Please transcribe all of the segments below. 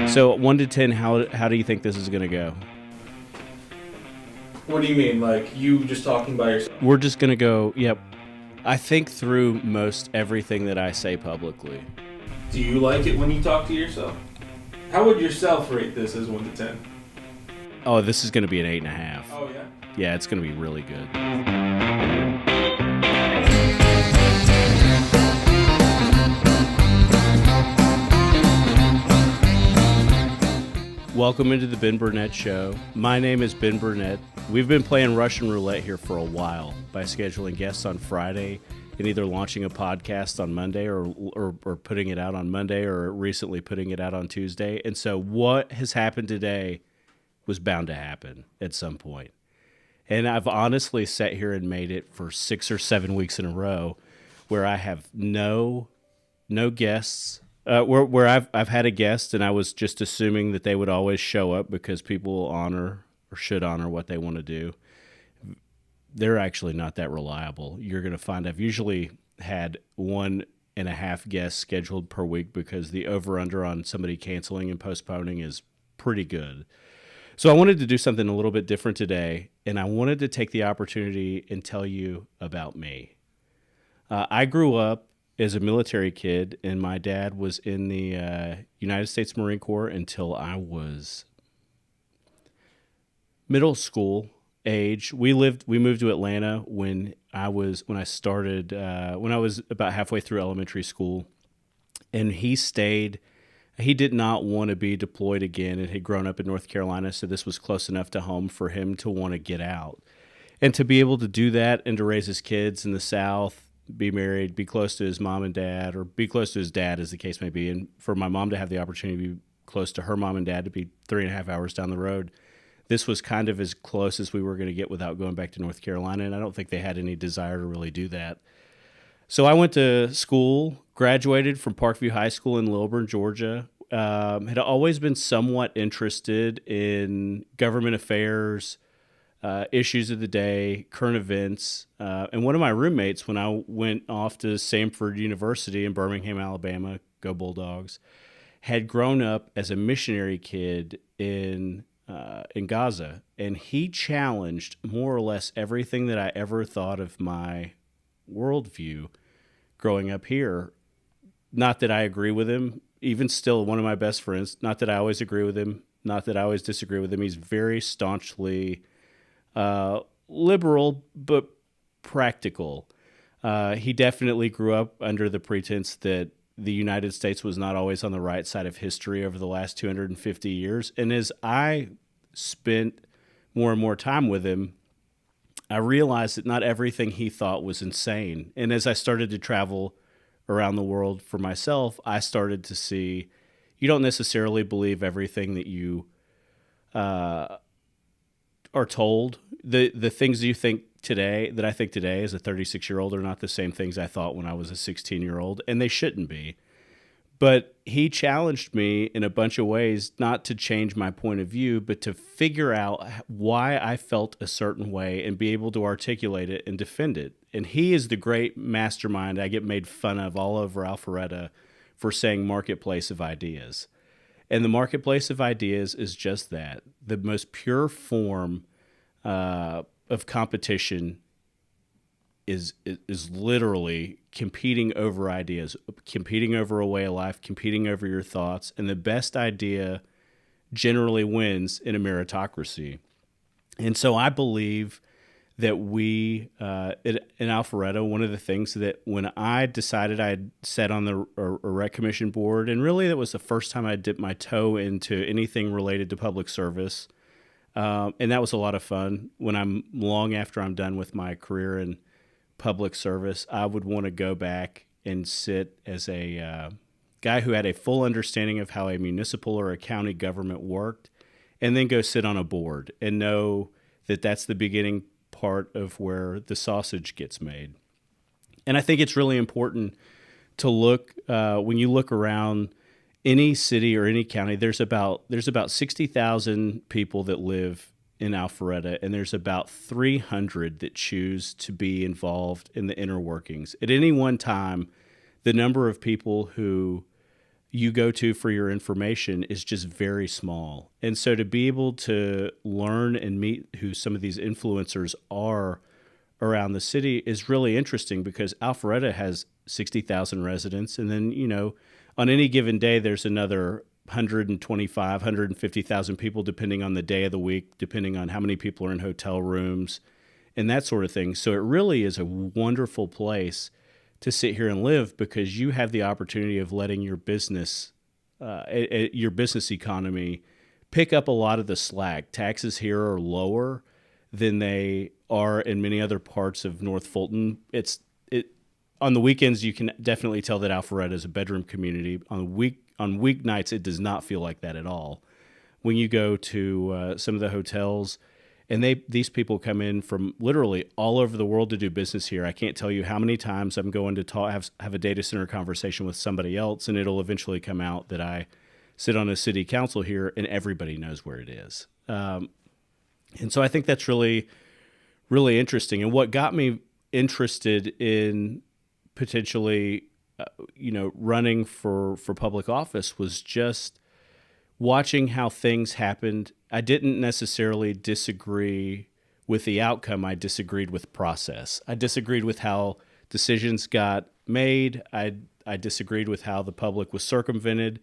So 1 to 10, how do you think this is going to go? What do you mean? Like you just talking by yourself? We're just going to go, yep. I think through most everything that I say publicly. Do you like it when you talk to yourself? How would yourself rate this as 1 to 10? Oh, this is going to be an 8.5. Oh, yeah? Yeah, it's going to be really good. Welcome into the Ben Burnett Show. My name is Ben Burnett. We've been playing Russian roulette here for a while by scheduling guests on Friday and either launching a podcast on Monday or putting it out on Monday or recently putting it out on Tuesday. And so what has happened today was bound to happen at some point. And I've honestly sat here and made it for 6 or 7 weeks in a row where I have no guests. Where I've had a guest and I was just assuming that they would always show up because people honor or should honor what they want to do. They're actually not that reliable. You're going to find I've usually had 1.5 guests scheduled per week because the over-under on somebody canceling and postponing is pretty good. So I wanted to do something a little bit different today, and I wanted to take the opportunity and tell you about me. I grew up as a military kid, and my dad was in the United States Marine Corps until I was middle school age. We moved to Atlanta when I was about halfway through elementary school, and he stayed. He did not want to be deployed again and had grown up in North Carolina, so this was close enough to home for him to want to get out. And to be able to do that and to raise his kids in the South, be married, be close to his mom and dad, or be close to his dad, as the case may be, and for my mom to have the opportunity to be close to her mom and dad, to be 3.5 hours down the road, this was kind of as close as we were going to get without going back to North Carolina, and I don't think they had any desire to really do that. So I went to school, graduated from Parkview High School in Lilburn, Georgia. Had always been somewhat interested in government affairs, issues of the day, current events. And one of my roommates, when I went off to Samford University in Birmingham, Alabama, go Bulldogs, had grown up as a missionary kid in Gaza. And he challenged more or less everything that I ever thought of my worldview growing up here. Not that I agree with him, even still one of my best friends, not that I always agree with him, not that I always disagree with him. He's very staunchly liberal, but practical. He definitely grew up under the pretense that the United States was not always on the right side of history over the last 250 years. And as I spent more and more time with him, I realized that not everything he thought was insane. And as I started to travel around the world for myself, I started to see you don't necessarily believe everything that you are told. The things you think today, that I think today as a 36-year-old, are not the same things I thought when I was a 16-year-old, and they shouldn't be. But he challenged me in a bunch of ways, not to change my point of view, but to figure out why I felt a certain way and be able to articulate it and defend it. And he is the great mastermind. I get made fun of all over Alpharetta for saying marketplace of ideas. And the marketplace of ideas is just that, the most pure form of competition is literally competing over ideas, competing over a way of life, competing over your thoughts, and the best idea generally wins in a meritocracy. And so I believe that we, in Alpharetta, one of the things that when I decided I had sat on the rec commission board, and really that was the first time I dipped my toe into anything related to public service, and that was a lot of fun. When I'm long after I'm done with my career in public service, I would want to go back and sit as a guy who had a full understanding of how a municipal or a county government worked, and then go sit on a board and know that that's the beginning part of where the sausage gets made. And I think it's really important to look, when you look around any city or any county, there's about 60,000 people that live in Alpharetta, and there's about 300 that choose to be involved in the inner workings. At any one time, the number of people who you go to for your information is just very small. And so to be able to learn and meet who some of these influencers are around the city is really interesting, because Alpharetta has 60,000 residents. And then, on any given day, there's another 125, 150,000 people, depending on the day of the week, depending on how many people are in hotel rooms and that sort of thing. So it really is a wonderful place to sit here and live, because you have the opportunity of letting your business economy pick up a lot of the slack. Taxes here are lower than they are in many other parts of North Fulton. On the weekends, you can definitely tell that Alpharetta is a bedroom community. On weeknights, it does not feel like that at all. When you go to some of the hotels, and these people come in from literally all over the world to do business here. I can't tell you how many times I'm going to have a data center conversation with somebody else, and it'll eventually come out that I sit on a city council here, and everybody knows where it is. And so I think that's really, really interesting. And what got me interested in potentially, running for public office was just watching how things happened. I didn't necessarily disagree with the outcome. I disagreed with process. I disagreed with how decisions got made. I disagreed with how the public was circumvented.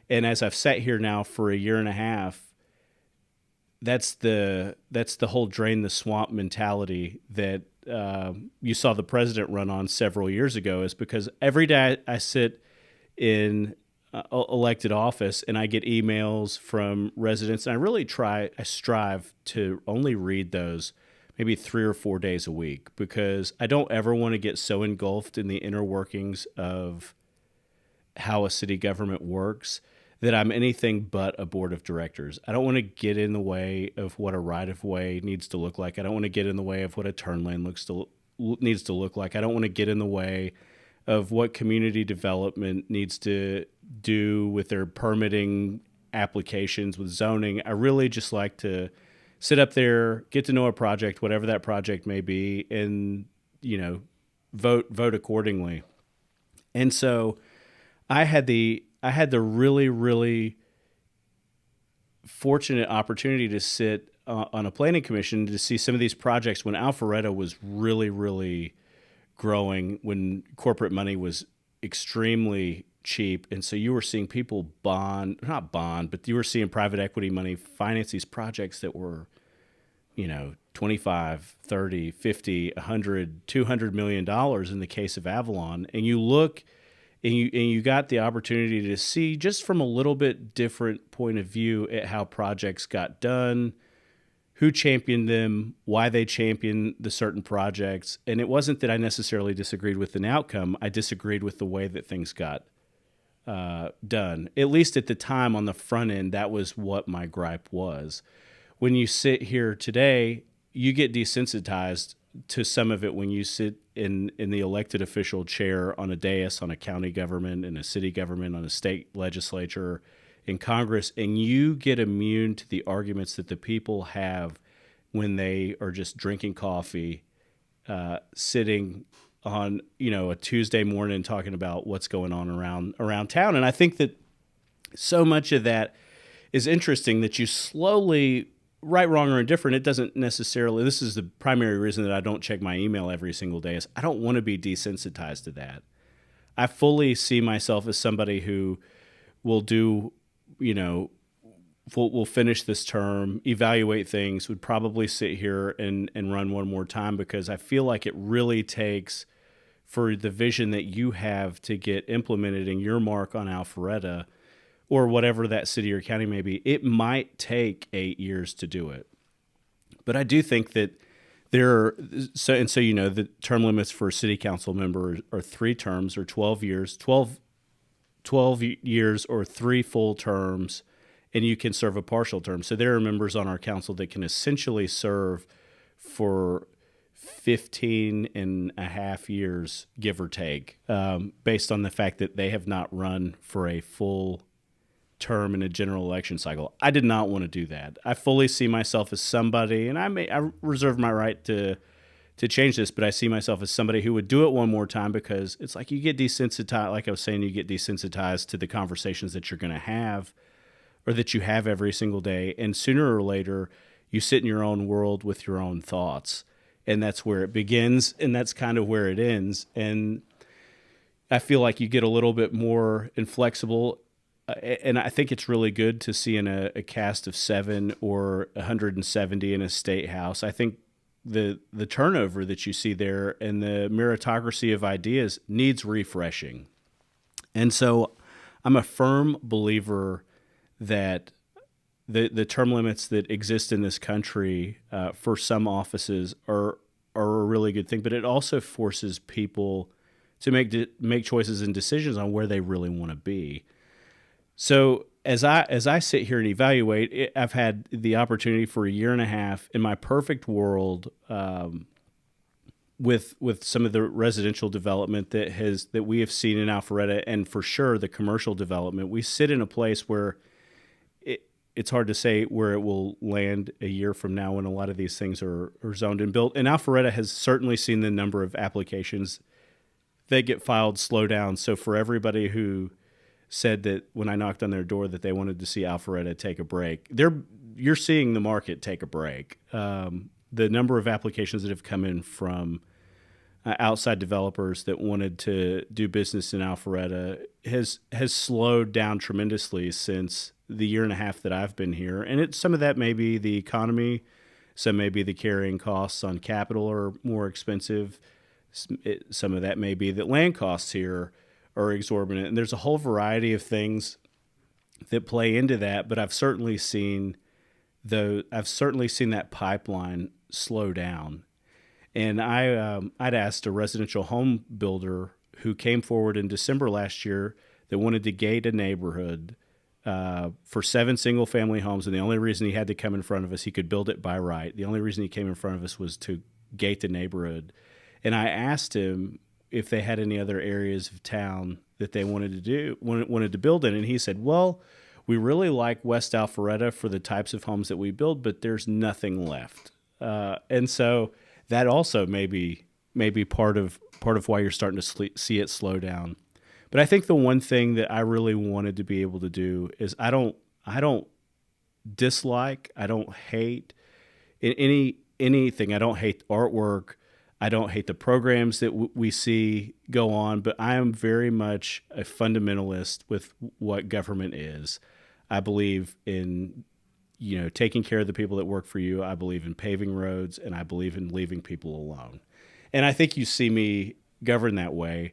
And as I've sat here now for a year and a half, that's the whole drain the swamp mentality that you saw the president run on several years ago, is because every day I sit in elected office and I get emails from residents, and I strive to only read those maybe 3 or 4 days a week, because I don't ever want to get so engulfed in the inner workings of how a city government works that I'm anything but a board of directors. I don't want to get in the way of what a right-of-way needs to look like. I don't want to get in the way of what a turn lane needs to look like. I don't want to get in the way of what community development needs to do with their permitting applications, with zoning. I really just like to sit up there, get to know a project, whatever that project may be, and vote accordingly. And so I had the really, really fortunate opportunity to sit on a planning commission to see some of these projects when Alpharetta was really, really growing, when corporate money was extremely cheap. And so you were seeing people but you were seeing private equity money finance these projects that were, 25, 30, 50, 100, $200 million in the case of Avalon. And you look and you got the opportunity to see, just from a little bit different point of view, at how projects got done, who championed them, why they championed the certain projects. And it wasn't that I necessarily disagreed with an outcome. I disagreed with the way that things got done. At least at the time, on the front end, that was what my gripe was. When you sit here today, you get desensitized to some of it when you sit in the elected official chair on a dais, on a county government, in a city government, on a state legislature, in Congress, and you get immune to the arguments that the people have when they are just drinking coffee, sitting on a Tuesday morning talking about what's going on around town. And I think that so much of that is interesting, that you slowly, right, wrong, or indifferent, it doesn't necessarily, this is the primary reason that I don't check my email every single day, is I don't want to be desensitized to that. I fully see myself as somebody who will do, we'll finish this term, evaluate things, would probably sit here and run one more time, because I feel like it really takes, for the vision that you have to get implemented in your mark on Alpharetta, or whatever that city or county may be, it might take 8 years to do it. But I do think that the term limits for a city council member are 3 terms, or 12 years, 12 years or 3 full terms, and you can serve a partial term. So there are members on our council that can essentially serve for 15 and a half years, give or take, based on the fact that they have not run for a full term in a general election cycle. I did not want to do that. I fully see myself as somebody, and I reserve my right to change this, but I see myself as somebody who would do it one more time, because it's like you get desensitized. Like I was saying, you get desensitized to the conversations that you're going to have, or that you have every single day. And sooner or later, you sit in your own world with your own thoughts. And that's where it begins, and that's kind of where it ends. And I feel like you get a little bit more inflexible. And I think it's really good to see in a cast of 7 or 170 in a state house. I think the turnover that you see there and the meritocracy of ideas needs refreshing. And so I'm a firm believer that the term limits that exist in this country for some offices are a really good thing, but it also forces people to make choices and decisions on where they really want to be. So as I sit here and evaluate, I've had the opportunity for a year and a half in my perfect world, with some of the residential development that we have seen in Alpharetta, and for sure the commercial development. We sit in a place where it's hard to say where it will land a year from now when a lot of these things are zoned and built. And Alpharetta has certainly seen the number of applications that get filed slow down. So for everybody who said that when I knocked on their door that they wanted to see Alpharetta take a break, you're seeing the market take a break. The number of applications that have come in from outside developers that wanted to do business in Alpharetta has slowed down tremendously since the year and a half that I've been here. And some of that may be the economy, some may be the carrying costs on capital are more expensive. Some of that may be that land costs here are exorbitant. And there's a whole variety of things that play into that. But I've certainly seen that pipeline slow down. And I'd asked a residential home builder who came forward in December last year that wanted to gate a neighborhood for 7 single-family homes, and the only reason he had to come in front of us, he could build it by right. The only reason he came in front of us was to gate the neighborhood. And I asked him if they had any other areas of town that they wanted to build in, and he said, "Well, we really like West Alpharetta for the types of homes that we build, but there's nothing left." And so that also may be part of why you're starting to see it slow down. But I think the one thing that I really wanted to be able to do is I don't dislike, I don't hate anything. I don't hate artwork. I don't hate the programs that we see go on, but I am very much a fundamentalist with what government is. I believe in taking care of the people that work for you. I believe in paving roads, and I believe in leaving people alone. And I think you see me govern that way.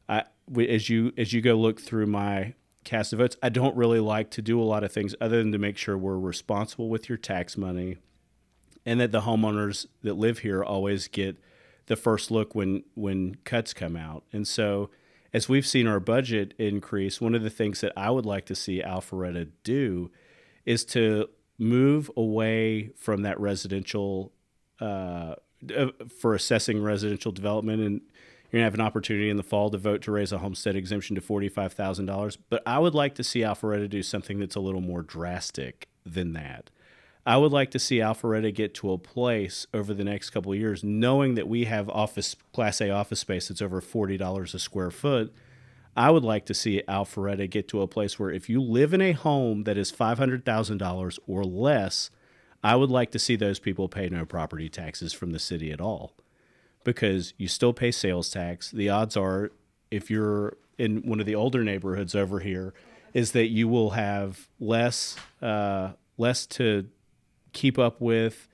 As you go look through my cast of votes, I don't really like to do a lot of things other than to make sure we're responsible with your tax money, and that the homeowners that live here always get the first look when cuts come out. And so as we've seen our budget increase, one of the things that I would like to see Alpharetta do is to move away from that residential for assessing residential development. And you're going to have an opportunity in the fall to vote to raise a homestead exemption to $45,000. But I would like to see Alpharetta do something that's a little more drastic than that. I would like to see Alpharetta get to a place over the next couple of years, knowing that we have Class A office space that's over $40 a square foot. I would like to see Alpharetta get to a place where if you live in a home that is $500,000 or less, I would like to see those people pay no property taxes from the city at all, because you still pay sales tax. The odds are, if you're in one of the older neighborhoods over here, is that you will have less to keep up with,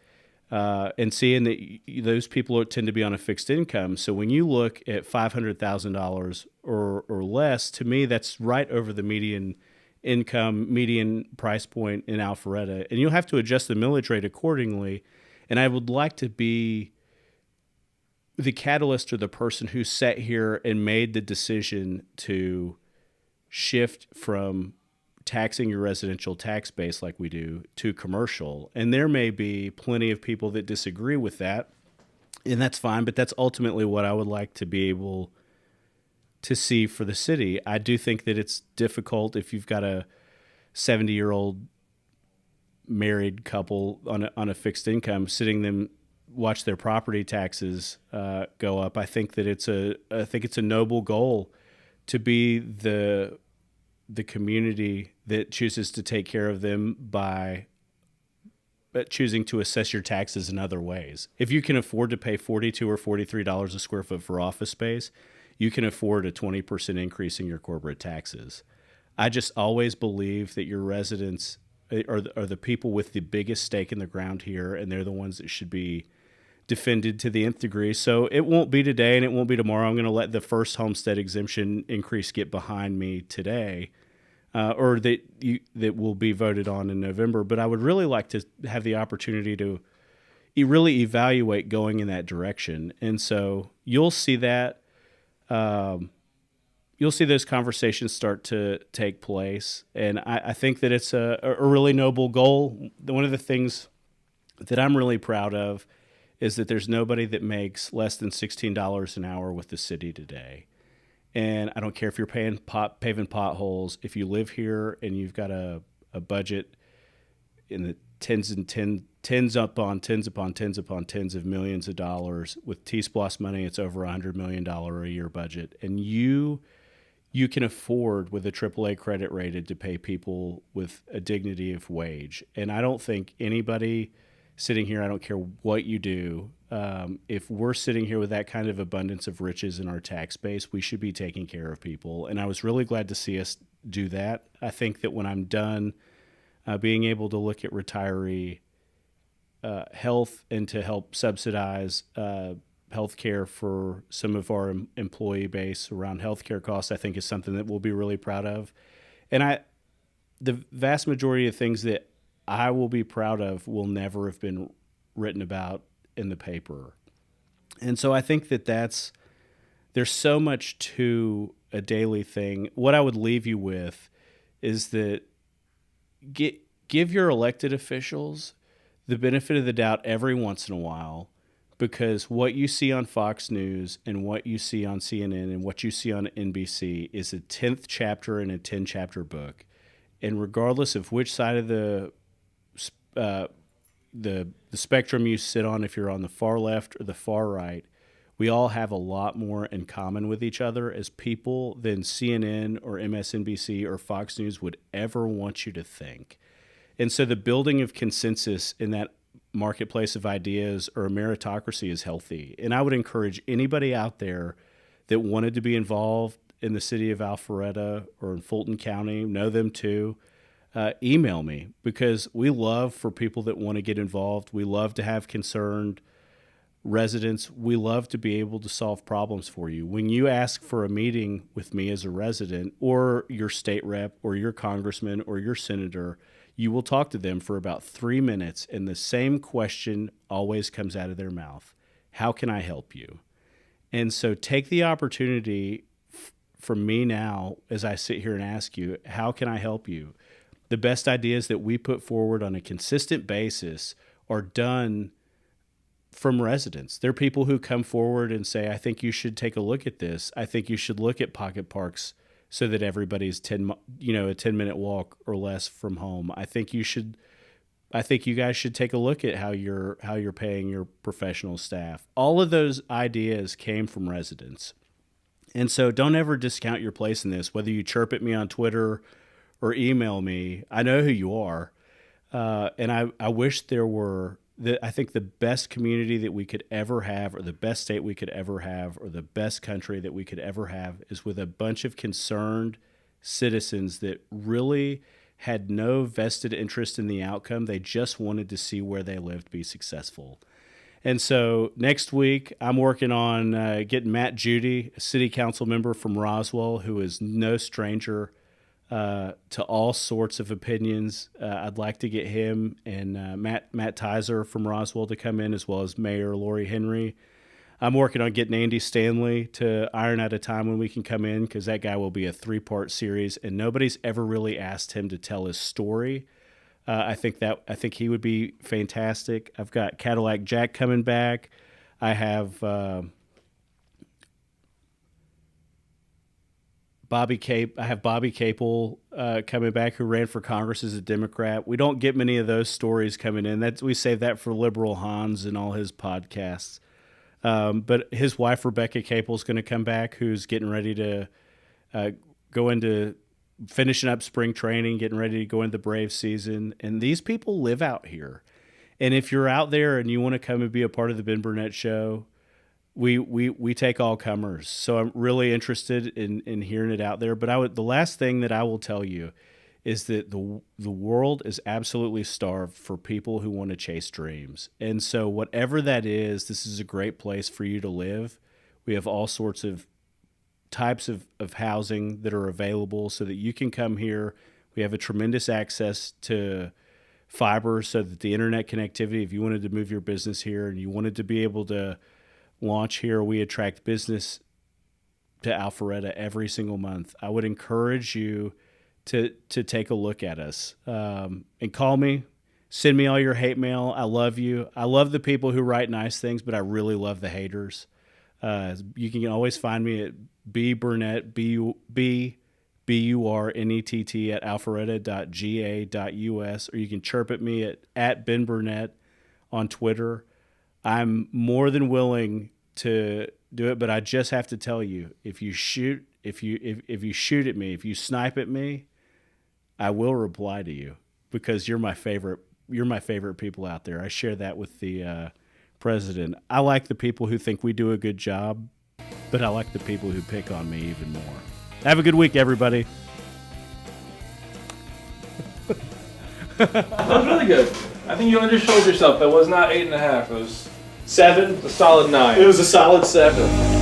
and seeing that those people tend to be on a fixed income. So when you look at $500,000 or less, to me, that's right over the median income, median price point in Alpharetta. And you'll have to adjust the millage rate accordingly. And I would like to be the catalyst or the person who sat here and made the decision to shift from taxing your residential tax base like we do to commercial. And there may be plenty of people that disagree with that, and that's fine, but that's ultimately what I would like to be able to see for the city. I do think that it's difficult if you've got a 70-year-old married couple on a fixed income, sitting them watch their property taxes go up. I think that it's a noble goal to be the community that chooses to take care of them by choosing to assess your taxes in other ways. If you can afford to pay $42 or $43 a square foot for office space, you can afford a 20% increase in your corporate taxes. I just always believe that your residents are the people with the biggest stake in the ground here, and they're the ones that should be defended to the nth degree. So it won't be today and it won't be tomorrow. I'm going to let the first homestead exemption increase get behind me today. Or that will be voted on in November. But I would really like to have the opportunity to really evaluate going in that direction. And so you'll see that. You'll see those conversations start to take place. And I think that it's a really noble goal. One of the things that I'm really proud of is that there's nobody that makes less than $16 an hour with the city today. And I don't care if you're paving potholes. If you live here and you've got a budget in the tens upon tens of millions of dollars with T-Splosh money, it's over $100 million a year budget, and you can afford with a AAA credit rated to pay people with a dignity of wage. And I don't think anybody sitting here, I don't care what you do, if we're sitting here with that kind of abundance of riches in our tax base, we should be taking care of people. And I was really glad to see us do that. I think that when I'm done being able to look at retiree health and to help subsidize health care for some of our employee base around healthcare costs, I think is something that we'll be really proud of. And the vast majority of things that I will be proud of will never have been written about in the paper. And so I think that there's so much to a daily thing. What I would leave you with is that give your elected officials the benefit of the doubt every once in a while, because what you see on Fox News and what you see on CNN and what you see on NBC is a 10th chapter in a 10-chapter book. And regardless of which side of the spectrum you sit on, if you're on the far left or the far right, we all have a lot more in common with each other as people than CNN or MSNBC or Fox News would ever want you to think. And so the building of consensus in that marketplace of ideas or a meritocracy is healthy. And I would encourage anybody out there that wanted to be involved in the city of Alpharetta or in Fulton County, know them too, email me, because we love for people that want to get involved. We love to have concerned residents. We love to be able to solve problems for you. When you ask for a meeting with me as a resident or your state rep or your congressman or your senator, you will talk to them for about 3 minutes, and the same question always comes out of their mouth: how can I help you? And so take the opportunity from me now as I sit here and ask you, how can I help you? The best ideas that we put forward on a consistent basis are done from residents. They're people who come forward and say, I think you should take a look at this. I think you should look at pocket parks so that everybody's a 10-minute walk or less from home. I think you guys should take a look at how you're paying your professional staff. All of those ideas came from residents. And so don't ever discount your place in this, whether you chirp at me on Twitter or email me. I know who you are. And I wish there were, I think the best community that we could ever have, or the best state we could ever have, or the best country that we could ever have is with a bunch of concerned citizens that really had no vested interest in the outcome. They just wanted to see where they lived be successful. And so next week, I'm working on getting Matt Judy, a city council member from Roswell, who is no stranger to all sorts of opinions. I'd like to get him and Matt Tizer from Roswell to come in, as well as Mayor Lori Henry. I'm working on getting Andy Stanley to iron out a time when we can come in, because that guy will be a 3-part series, and nobody's ever really asked him to tell his story. I think he would be fantastic. I've got Cadillac Jack coming back. I have I have Bobby Capel coming back, who ran for Congress as a Democrat. We don't get many of those stories coming in. We save that for Liberal Hans and all his podcasts. But his wife, Rebecca Capel, is going to come back, who's getting ready to go into finishing up spring training, getting ready to go into the Brave season. And these people live out here. And if you're out there and you want to come and be a part of the Ben Burnett Show, we take all comers. So I'm really interested in hearing it out there. But the last thing that I will tell you is that the world is absolutely starved for people who want to chase dreams. And so whatever that is, this is a great place for you to live. We have all sorts of types of housing that are available so that you can come here. We have a tremendous access to fiber so that the internet connectivity, if you wanted to move your business here and you wanted to be able to launch here, we attract business to Alpharetta every single month. I would encourage you to take a look at us and call me, send me all your hate mail. I love you. I love the people who write nice things, but I really love the haters. You can always find me at bburnett, BURNETT at alpharetta.ga.us, or you can chirp at me at Ben Burnett on Twitter. I'm more than willing to do it, but I just have to tell you, if you shoot at me, if you snipe at me, I will reply to you because you're my favorite people out there. I share that with the president. I like the people who think we do a good job, but I like the people who pick on me even more. Have a good week, everybody. That was really good. I think you undersold yourself. That was not 8.5. It was 7. a solid 9. It was a solid 7.